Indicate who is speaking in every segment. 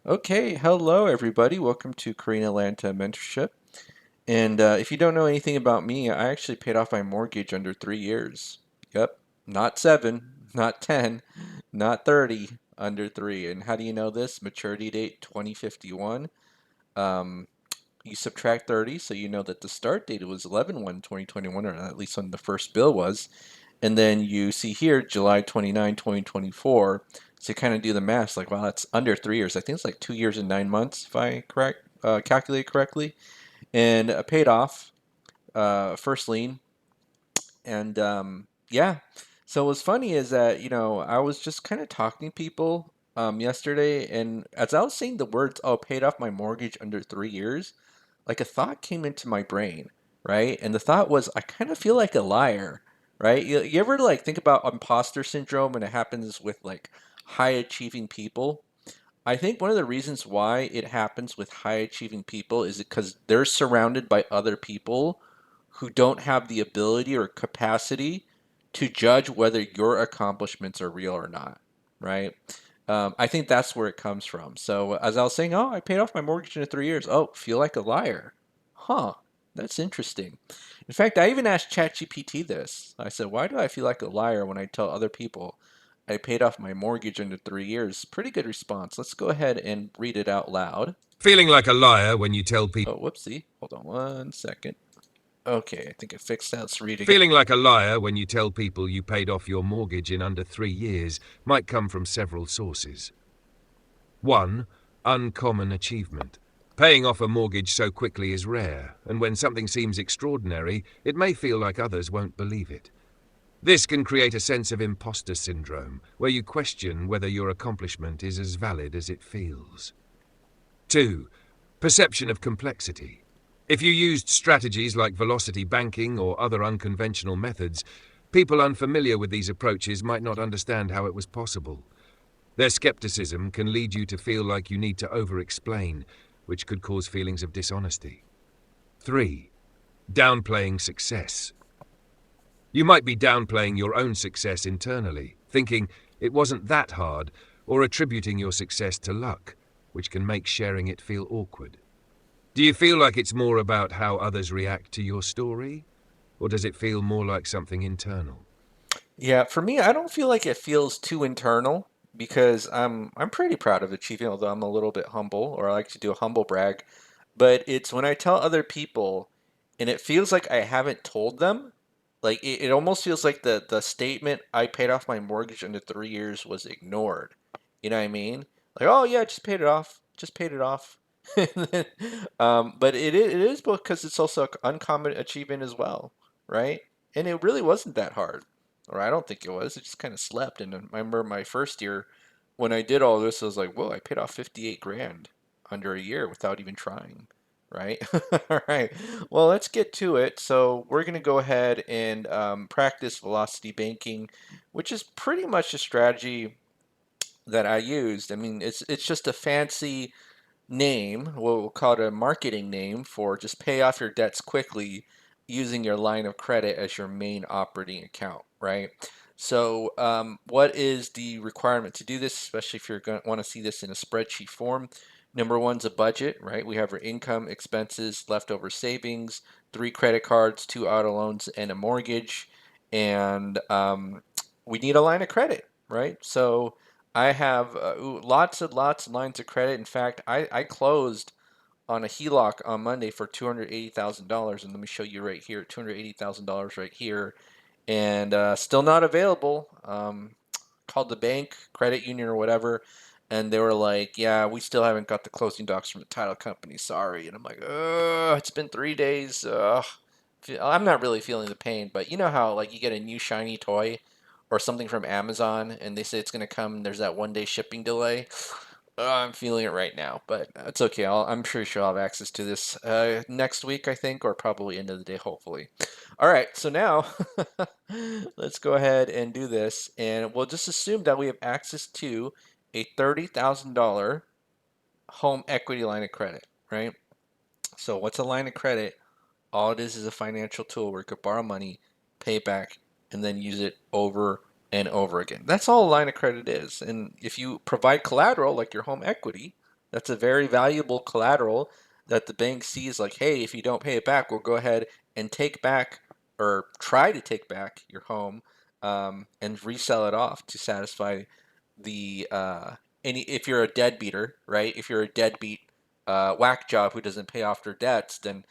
Speaker 1: Okay, hello everybody. Welcome to Korean Atlanta Mentorship. And if you don't know anything about me, I actually paid off my mortgage under 3 years. Yep, not seven, not 10, not 30, under three. And how do you know this? Maturity date 2051. Um, you subtract 30, so you know that the start date was 11/1/2021, or at least when the first bill was. And then you see here, July 29, 2024. So you kind of do the math, like, wow, that's under 3 years. I think it's like 2 years and 9 months, if I calculate correctly. And paid off, first lien. And yeah, so what's funny is that, I was just kind of talking to people yesterday, and as I was saying the words, oh, paid off my mortgage under 3 years, like a thought came into my brain, right? And the thought was, I kind of feel like a liar, right? You ever like think about imposter syndrome and it happens with like high achieving people? I think one of the reasons why it happens with high achieving people is because they're surrounded by other people who don't have the ability or capacity to judge whether your accomplishments are real or not, right? I think that's where it comes from. So as I was saying, oh, I paid off my mortgage in 3 years. Oh, feel like a liar. Huh, that's interesting. In fact, I even asked ChatGPT this. I said, why do I feel like a liar when I tell other people I paid off my mortgage under 3 years? Pretty good response. Let's go ahead and read it out loud.
Speaker 2: Feeling like a liar when you tell people
Speaker 1: Oh, whoopsie. Hold on one second. Okay, I think it fixed that. Let's read again.
Speaker 2: Feeling like a liar when you tell people you paid off your mortgage in under 3 years might come from several sources. 1. Uncommon achievement. Paying off a mortgage so quickly is rare, and when something seems extraordinary, it may feel like others won't believe it. This can create a sense of impostor syndrome, where you question whether your accomplishment is as valid as it feels. 2. Perception of complexity. If you used strategies like velocity banking or other unconventional methods, people unfamiliar with these approaches might not understand how it was possible. Their skepticism can lead you to feel like you need to over-explain, which could cause feelings of dishonesty. 3. Downplaying success. You might be downplaying your own success internally, thinking it wasn't that hard, or attributing your success to luck, which can make sharing it feel awkward. Do you feel like it's more about how others react to your story? Or does it feel more like something internal?
Speaker 1: Yeah, for me, I don't feel like it feels too internal because I'm pretty proud of achieving, although I'm a little bit humble, or I like to do a humble brag. But it's when I tell other people and it feels like I haven't told them, like it almost feels like the statement I paid off my mortgage under 3 years was ignored. You know what I mean? Like, oh yeah, just paid it off. Just paid it off. And then, but it is because it's also an uncommon achievement as well, right? And it really wasn't that hard, or I don't think it was. It just kind of slept. And I remember my first year when I did all this, I was like, whoa, I paid off 58 grand under a year without even trying, right? All right. Well, let's get to it. So we're going to go ahead and practice velocity banking, which is pretty much a strategy that I used. I mean, it's just a fancy name, what we'll call it a marketing name for just pay off your debts quickly using your line of credit as your main operating account, right? So, what is the requirement to do this, especially if you're going to want to see this in a spreadsheet form? Number one's a budget, right? We have our income, expenses, leftover savings, 3 credit cards, 2 auto loans, and a mortgage. And we need a line of credit, right? So, I have lots and lots of lines of credit. In fact, I closed on a HELOC on Monday for $280,000. And let me show you right here, $280,000 right here. And still not available. Called the bank, credit union, or whatever. And they were like, yeah, we still haven't got the closing docs from the title company. Sorry. And I'm like, it's been 3 days. I'm not really feeling the pain, but you know how like you get a new shiny toy or something from Amazon and they say it's going to come and there's that 1 day shipping delay. I'm feeling it right now, but it's okay. I'm pretty sure I'll have access to this next week, I think, or probably end of the day, hopefully. All right, so now let's go ahead and do this, and we'll just assume that we have access to a $30,000 home equity line of credit, right? So, what's a line of credit? All it is a financial tool where you could borrow money, pay it back, and then use it over and over again. That's all a line of credit is. And if you provide collateral like your home equity, That's a very valuable collateral that the bank sees like, hey, if you don't pay it back, we'll go ahead and take back or try to take back your home and resell it off to satisfy the any if you're a deadbeater, right? If you're a deadbeat whack job who doesn't pay off their debts, then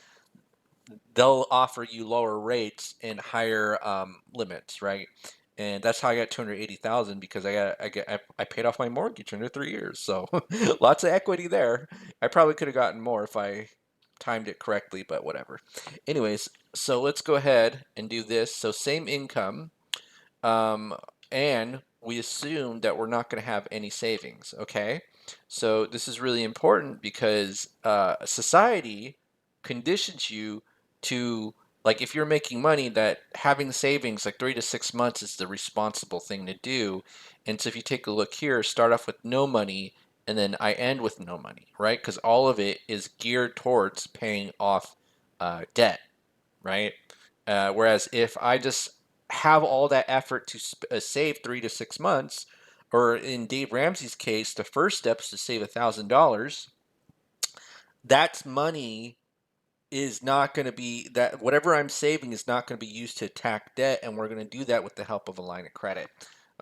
Speaker 1: they'll offer you lower rates and higher limits, right? And that's how I got 280,000 because I paid off my mortgage under 3 years. So lots of equity there. I probably could have gotten more if I timed it correctly, but whatever. Anyways, so let's go ahead and do this. So same income, um, and we assume that we're not going to have any savings. Okay, so this is really important because society conditions you to, like, if you're making money, that having savings like 3 to 6 months is the responsible thing to do. And so if you take a look here, start off with no money and then I end with no money, right? Because all of it is geared towards paying off debt, right? Whereas if I just have all that effort to save 3 to 6 months, or in Dave Ramsey's case, the first step is to save $1,000. That's money is not going to be that whatever I'm saving is not going to be used to attack debt, and we're going to do that with the help of a line of credit.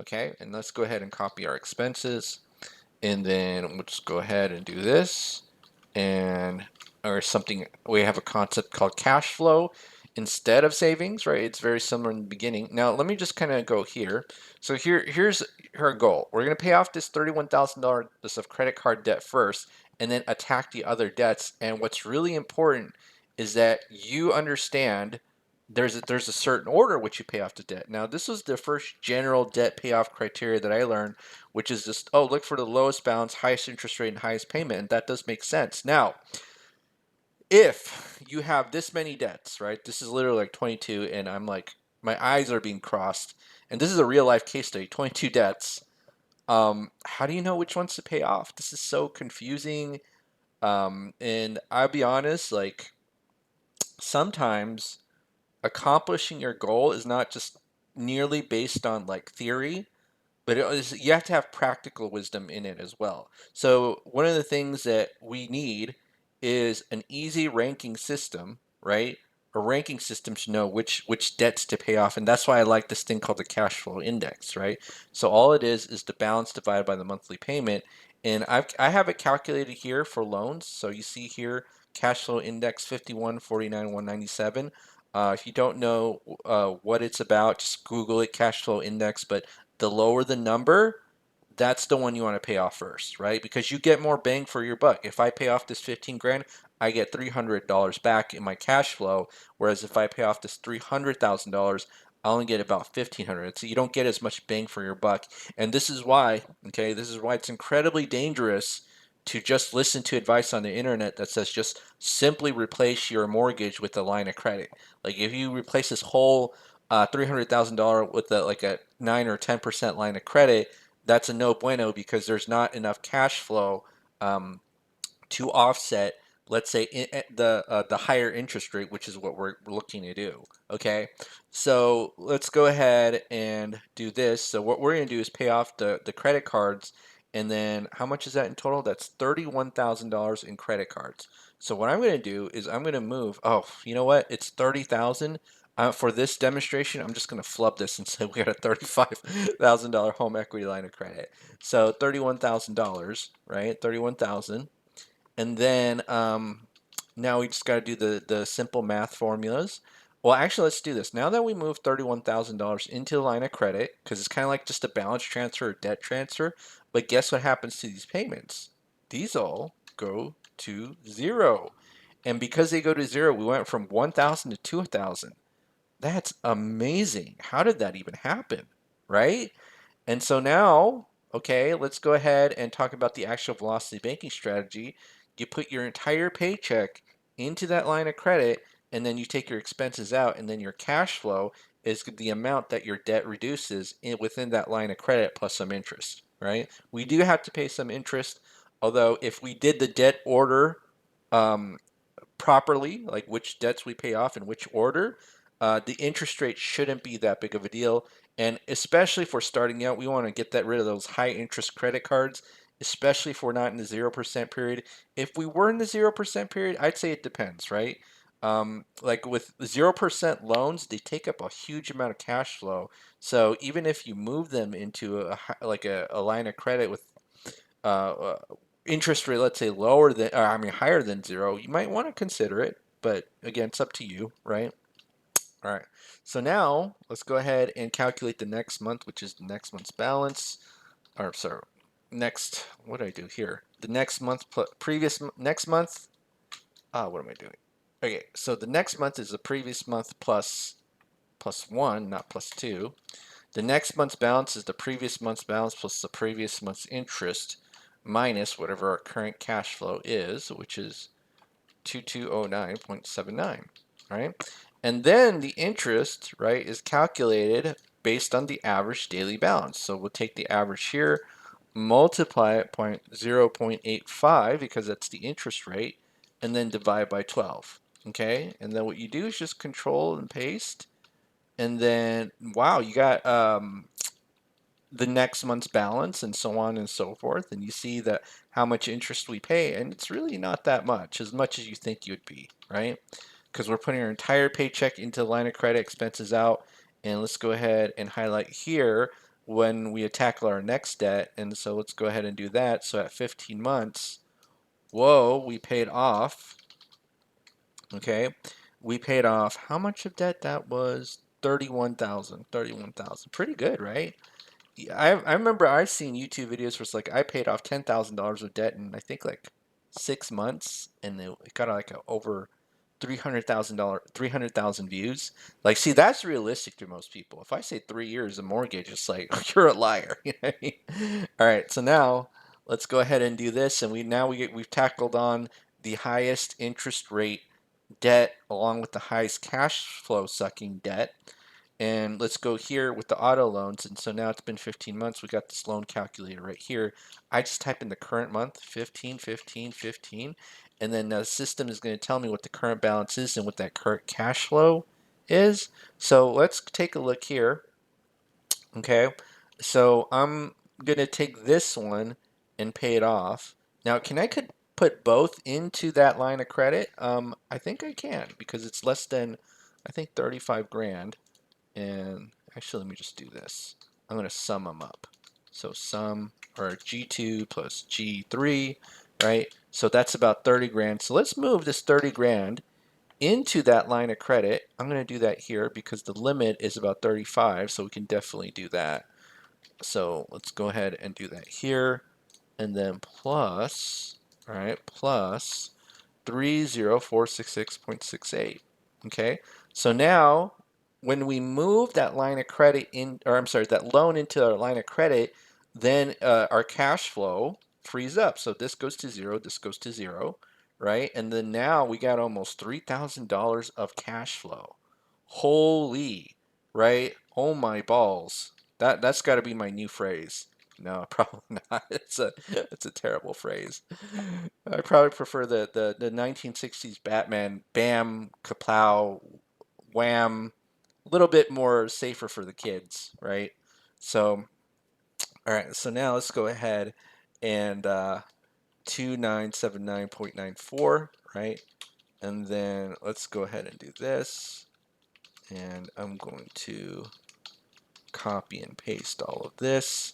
Speaker 1: Okay, and let's go ahead and copy our expenses, and then we'll just go ahead and do this, and or something. We have a concept called cash flow instead of savings, right? It's very similar in the beginning. Now let me just kind of go here. So here's her goal. We're going to pay off this $31,000 of credit card debt first, and then attack the other debts. And what's really important is that you understand there's a certain order which you pay off the debt. Now, this was the first general debt payoff criteria that I learned, which is just, oh, look for the lowest balance, highest interest rate, and highest payment. And that does make sense. Now, if you have this many debts, right? This is literally like 22, and I'm like, my eyes are being crossed. And this is a real life case study, 22 debts. How do you know which ones to pay off? This is so confusing. And I'll be honest, like, sometimes accomplishing your goal is not just nearly based on like theory, but you have to have practical wisdom in it as well. So one of the things that we need is an easy ranking system, right? A ranking system to know which debts to pay off, and that's why I like this thing called the cash flow index, right? So all it is the balance divided by the monthly payment, and I have it calculated here for loans. So you see here cash flow index 51, 49, 197. If you don't know what it's about, just Google it, cash flow index. But the lower the number, that's the one you want to pay off first, right? Because you get more bang for your buck. If I pay off this 15 grand, I get $300 back in my cash flow. Whereas if I pay off this $300,000, I only get about 1,500. So you don't get as much bang for your buck. And this is why, okay, this is why it's incredibly dangerous to just listen to advice on the internet that says just simply replace your mortgage with a line of credit. Like if you replace this whole $300,000 with like a 9 or 10% line of credit, that's a no bueno because there's not enough cash flow um, to offset, let's say, the higher interest rate, which is what we're looking to do. Okay, so let's go ahead and do this. So what we're going to do is pay off the credit cards, and then how much is that in total? That's $31,000 in credit cards. So what I'm going to do is I'm going to move. Oh, you know what? It's 30,000. For this demonstration, I'm just going to flub this and say we got a $35,000 home equity line of credit. So $31,000, right? 31,000. And then now we just got to do the simple math formulas. Well, actually, let's do this. Now that we moved $31,000 into the line of credit, because it's kind of like just a balance transfer or debt transfer, but guess what happens to these payments? These all go to zero. And because they go to zero, we went from 1,000 to 2,000. That's amazing. How did that even happen? Right? And so now, okay, let's go ahead and talk about the actual velocity banking strategy. You put your entire paycheck into that line of credit, and then you take your expenses out, and then your cash flow is the amount that your debt reduces within that line of credit plus some interest, right? We do have to pay some interest, although if we did the debt order um, properly, like which debts we pay off in which order, the interest rate shouldn't be that big of a deal. And especially for starting out, we want to get that rid of those high interest credit cards especially if we're not in the 0% period. If we were in the 0% period, I'd say it depends, right? Like with 0% loans, they take up a huge amount of cash flow. So even if you move them into like a line of credit with uh, uh, interest rate, let's say lower than, I mean higher than zero, you might want to consider it. But again, it's up to you, right? All right. So now let's go ahead and calculate the next month, which is the next month's balance. Or sorry, next. What do I do here? The next month plus previous next month. What am I doing? Okay, so the next month is the previous month plus one, not plus two. The next month's balance is the previous month's balance plus the previous month's interest minus whatever our current cash flow is, which is 2209.79, right? And then the interest, right, is calculated based on the average daily balance. So we'll take the average here, multiply it 0.85 because that's the interest rate, and then divide by 12. Okay, and then what you do is just control and paste, and then wow, you got the next month's balance and so on and so forth, and you see that how much interest we pay, and it's really not that much as you think you'd be, right? Because we're putting our entire paycheck into line of credit, expenses out, and let's go ahead and highlight here when we tackle our next debt, and so let's go ahead and do that. So at 15 months, whoa, we paid off, okay? We paid off how much of debt? That was 31,000. 31,000. Pretty good, right? I remember I've seen YouTube videos where it's like I paid off $10,000 of debt in I think like 6 months, and it got like over $300,000, 300,000 views. Like, see, that's realistic to most people. If I say 3 years of mortgage, it's like you're a liar. You know what I mean? All right, so now let's go ahead and do this, and we've tackled on the highest interest rate debt along with the highest cash flow sucking debt. And let's go here with the auto loans. And so now it's been 15 months. We got this loan calculator right here. I just type in the current month, 15, 15, 15. And then the system is going to tell me what the current balance is and what that current cash flow is. So let's take a look here. Okay. So I'm going to take this one and pay it off. Now, could put both into that line of credit? I think I can because it's less than, I think, 35 grand. And actually, let me just do this. I'm going to sum them up. So sum, or G2 plus G3, right? So that's about 30 grand. So let's move this 30 grand into that line of credit. I'm going to do that here because the limit is about 35, so we can definitely do that. So let's go ahead and do that here. And then plus, all right, plus 30466.68. Okay, so now when we move that line of credit in, or I'm sorry, that loan into our line of credit, then our cash flow frees up. So this goes to zero, this goes to zero, right? And then now we got almost $3,000 of cash flow. Holy, right? Oh my balls. That's got to be my new phrase. No, probably not. It's a terrible phrase. I probably prefer the 1960s Batman bam kaplow wham, a little bit more safer for the kids, right? So all right, so now let's go ahead and 2979.94, right? And then let's go ahead and do this. And I'm going to copy and paste all of this.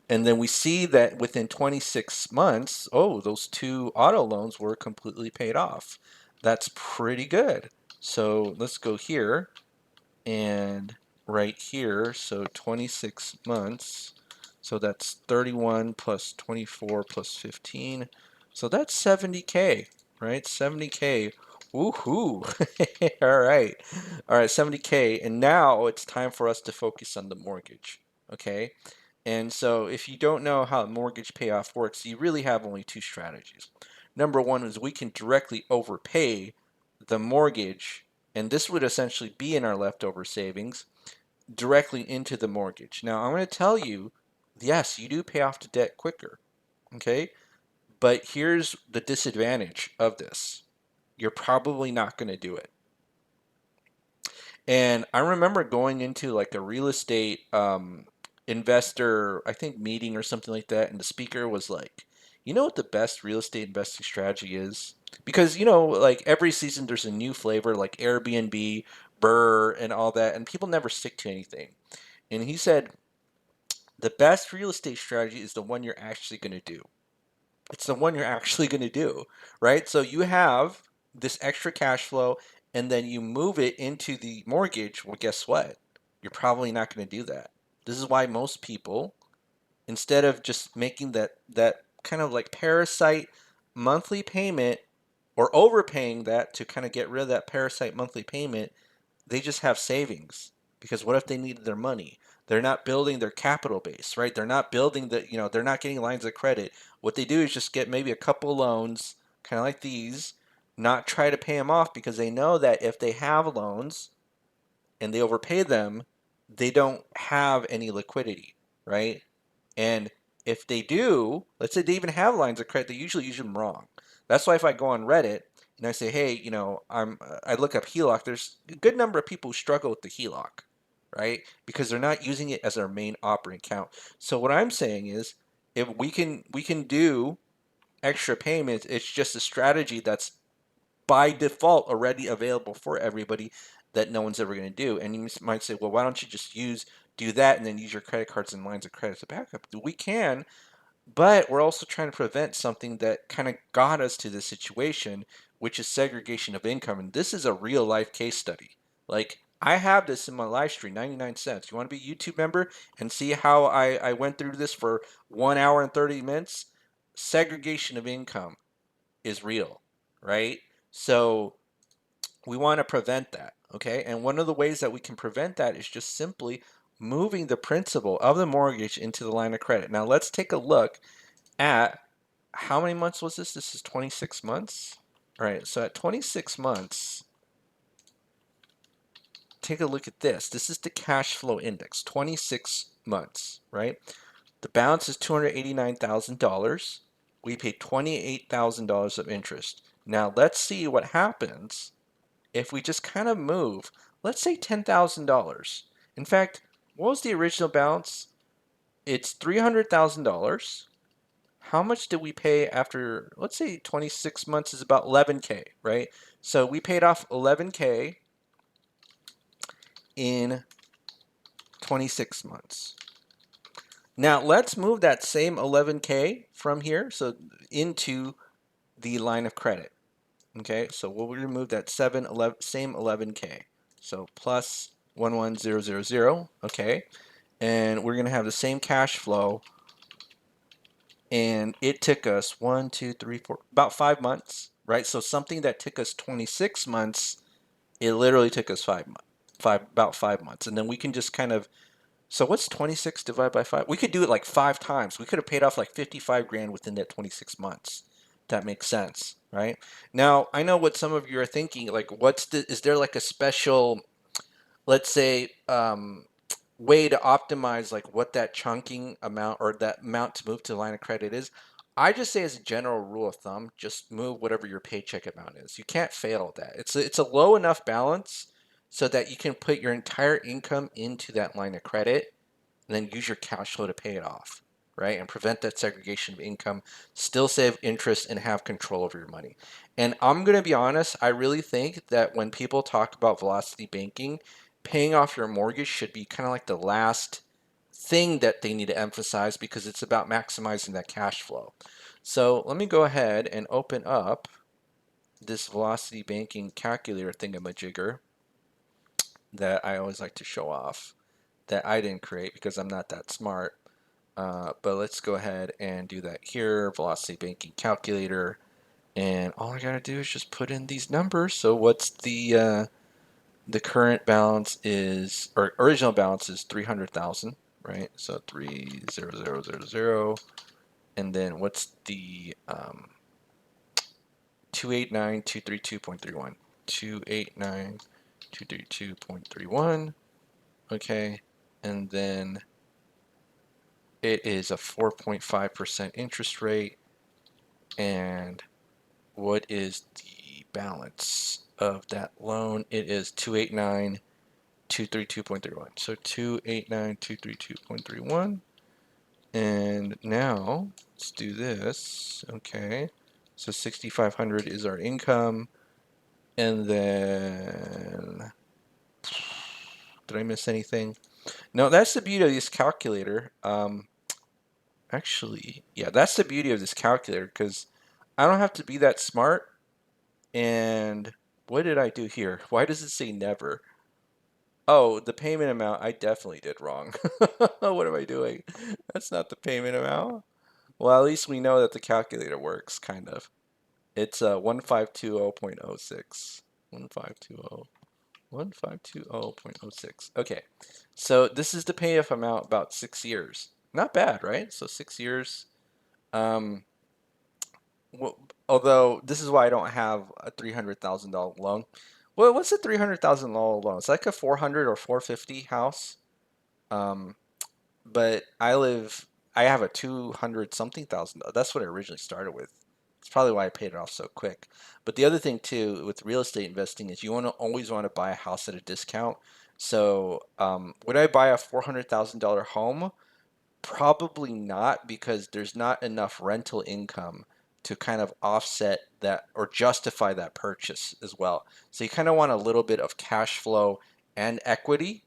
Speaker 1: And then we see that within 26 months, oh, those two auto loans were completely paid off. That's pretty good. So let's go here and right here. So 26 months. So that's 31 plus 24 plus 15. So that's 70K, right? 70K. Woohoo. All right. All right, 70K. And now it's time for us to focus on the mortgage. Okay. And so if you don't know how mortgage payoff works, you really have only two strategies. Number one is we can directly overpay the mortgage, and this would essentially be in our leftover savings directly into the mortgage. Now, I'm going to tell you, yes, you do pay off the debt quicker, okay? But here's the disadvantage of this. You're probably not going to do it. And I remember going into like a real estate investor, I think, meeting or something like that, and the speaker was like, You know what the best real estate investing strategy is? Because, you know, like every season there's a new flavor like Airbnb, Burr, and all that, and people never stick to anything. And he said the best real estate strategy is the one you're actually going to do. It's the one you're actually going to do, right? So you have this extra cash flow and then you move it into the mortgage. Well, guess what? You're probably not going to do that. This is why most people, instead of just making that kind of like parasite monthly payment or overpaying that to kind of get rid of that parasite monthly payment, they just have savings. Because what if they needed their money? They're not building their capital base, right? They're not building they're not getting lines of credit. What they do is just get maybe a couple loans, kind of like these, not try to pay them off because they know that if they have loans and they overpay them, they don't have any liquidity, right? And if they do, let's say they even have lines of credit, they usually use them wrong. That's why if I go on Reddit and I say, hey, I look up HELOC, there's a good number of people who struggle with the HELOC, right? Because they're not using it as their main operating account. So what I'm saying is, if we can do extra payments, it's just a strategy that's by default already available for everybody that no one's ever going to do. And you might say, well, why don't you just do that and then use your credit cards and lines of credit as a backup? We can, but we're also trying to prevent something that kind of got us to this situation, which is segregation of income. And this is a real life case study. Like, I have this in my live stream, 99 cents. You want to be a YouTube member and see how I went through this for 1 hour and 30 minutes? Segregation of income is real, right? So we want to prevent that, okay? And one of the ways that we can prevent that is just simply moving the principal of the mortgage into the line of credit. Now let's take a look at how many months was this? This is 26 months. All right, so at 26 months, take a look at this. This is the cash flow index, 26 months, right? The balance is $289,000. We paid $28,000 of interest. Now let's see what happens if we just kind of move, let's say $10,000. In fact, what was the original balance? It's $300,000. How much did we pay after, let's say 26 months is about 11K, right? So we paid off 11K in 26 months. Now let's move that same 11K from here, so into the line of credit. Okay, so we'll remove that same 11K. So plus 11000, okay? And we're gonna have the same cash flow, and it took us 1, 2, 3, 4, about 5 months, right? So something that took us 26 months, it literally took us 5 months, about 5 months. And then we can just kind of, so what's 26 divided by 5? We could do it like 5 times. We could have paid off like 55 grand within that 26 months. That makes sense, right? Now, I know what some of you are thinking, like is there like a special, let's say, way to optimize like what that chunking amount or that amount to move to the line of credit is? I just say as a general rule of thumb, just move whatever your paycheck amount is. You can't fail at that. It's a low enough balance so that you can put your entire income into that line of credit and then use your cash flow to pay it off, right? And prevent that segregation of income, still save interest, and have control over your money. And I'm going to be honest, I really think that when people talk about velocity banking, paying off your mortgage should be kind of like the last thing that they need to emphasize because it's about maximizing that cash flow. So let me go ahead and open up this velocity banking calculator thingamajigger that I always like to show off that I didn't create because I'm not that smart. But let's go ahead and do that here. Velocity banking calculator. And all I gotta do is just put in these numbers. So what's the current balance is, or original balance is 300,000, right? So 30000, and then what's the 289,232.31? 289,232.31. Okay, and then it is a 4.5% interest rate. And what is the balance of that loan? It is 289,232.31. So 289,232.31. And now let's do this. Okay. So 6,500 is our income. And then, did I miss anything? No, that's the beauty of this calculator. Actually, yeah, that's the beauty of this calculator because I don't have to be that smart. And what did I do here? Why does it say never? Oh, the payment amount I definitely did wrong. What am I doing? That's not the payment amount. Well, at least we know that the calculator works, kind of. It's 1520.06. 1520.06. Okay. So this is the payoff amount about 6 years. Not bad, right? So 6 years. Um, well, although this is why I don't have a $300,000 loan. Well, what's a $300,000 loan? It's like a 400 or 450 house. Um, but I have a 200 something thousand. That's what I originally started with. It's probably why I paid it off so quick. But the other thing too with real estate investing is you want to always want to buy a house at a discount. So, would I buy a $400,000 home? Probably not because there's not enough rental income to kind of offset that or justify that purchase as well. So you kind of want a little bit of cash flow and equity.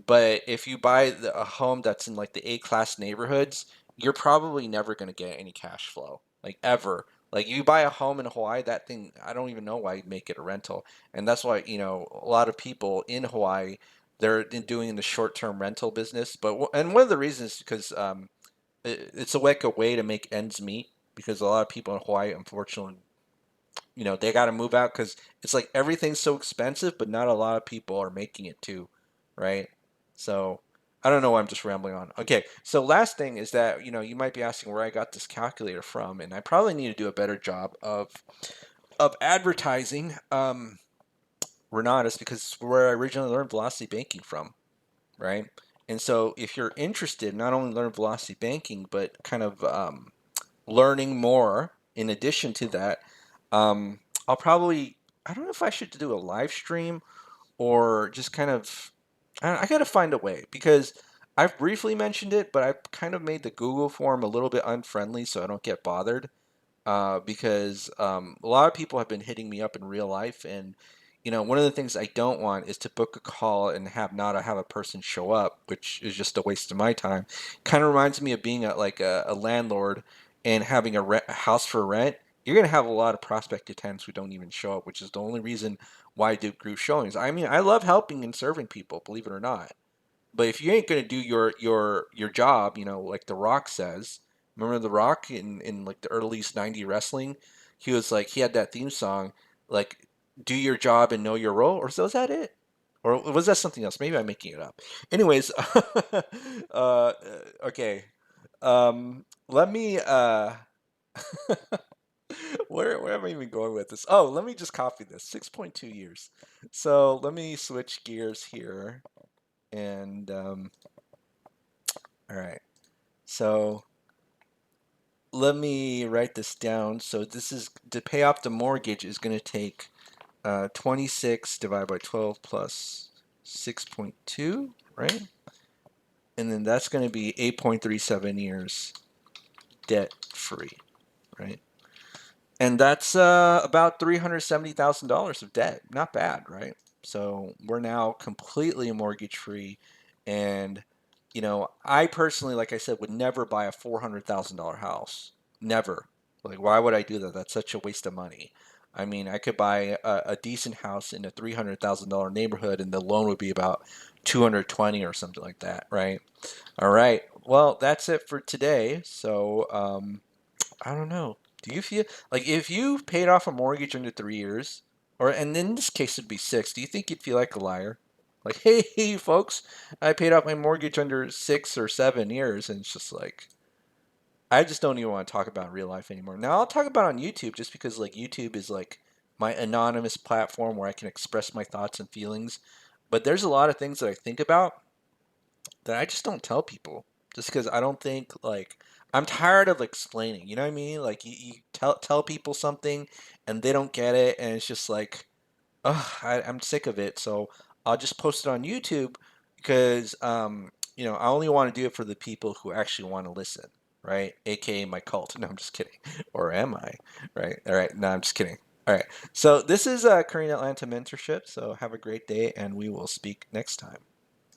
Speaker 1: But if you buy a home that's in like the A-class neighborhoods, you're probably never going to get any cash flow, like ever. Like you buy a home in Hawaii, that thing, I don't even know why you'd make it a rental. And that's why, a lot of people in Hawaii they're doing the short-term rental business. And one of the reasons is because it's like a way to make ends meet because a lot of people in Hawaii, unfortunately, they got to move out because it's like everything's so expensive, but not a lot of people are making it too, right? So I don't know why I'm just rambling on. Okay, so last thing is that you might be asking where I got this calculator from, and I probably need to do a better job of advertising Renatus because it's where I originally learned velocity banking from, right? And so if you're interested, not only learn velocity banking, but kind of learning more in addition to that, um, I'll probably, I don't know if I should do a live stream or just kind of, I got to find a way because I've briefly mentioned it, but I've kind of made the Google form a little bit unfriendly so I don't get bothered because a lot of people have been hitting me up in real life, and one of the things I don't want is to book a call and have a person show up, which is just a waste of my time. Kind of reminds me of being a landlord and having a house for rent. You're gonna have a lot of prospective tenants who don't even show up, which is the only reason why I do group showings. I mean, I love helping and serving people, believe it or not. But if you ain't gonna do your job, like The Rock says, remember The Rock in like the early '90s wrestling, he was like he had that theme song, like do your job and know your role, or so is that it? Or was that something else? Maybe I'm making it up. Anyways, uh, okay. Let me where am I even going with this? Oh, let me just copy this. 6.2 years. So let me switch gears here and all right. So let me write this down. So this is to pay off the mortgage is going to take 26 divided by 12 plus 6.2, right? And then that's going to be 8.37 years debt free, right? And that's about $370,000 of debt. Not bad, right? So we're now completely mortgage free. And, I personally, like I said, would never buy a $400,000 house. Never. Like, why would I do that? That's such a waste of money. I mean, I could buy a decent house in a $300,000 neighborhood and the loan would be about 220 or something like that, right? All right. Well, that's it for today. So, I don't know. Do you feel like if you paid off a mortgage under 3 years, or and in this case it'd be six, do you think you'd feel like a liar? Like, hey, folks, I paid off my mortgage under 6 or 7 years, and it's just like I just don't even want to talk about real life anymore. Now I'll talk about it on YouTube just because like YouTube is like my anonymous platform where I can express my thoughts and feelings. But there's a lot of things that I think about that I just don't tell people just because I don't think like I'm tired of explaining. You know what I mean? Like you tell people something and they don't get it, and it's just like, ugh, I'm sick of it. So I'll just post it on YouTube because I only want to do it for the people who actually want to listen, right? AKA my cult. No, I'm just kidding. Or am I? Right? All right. No, I'm just kidding. All right. So this is Korean Atlanta Mentorship. So have a great day, and we will speak next time.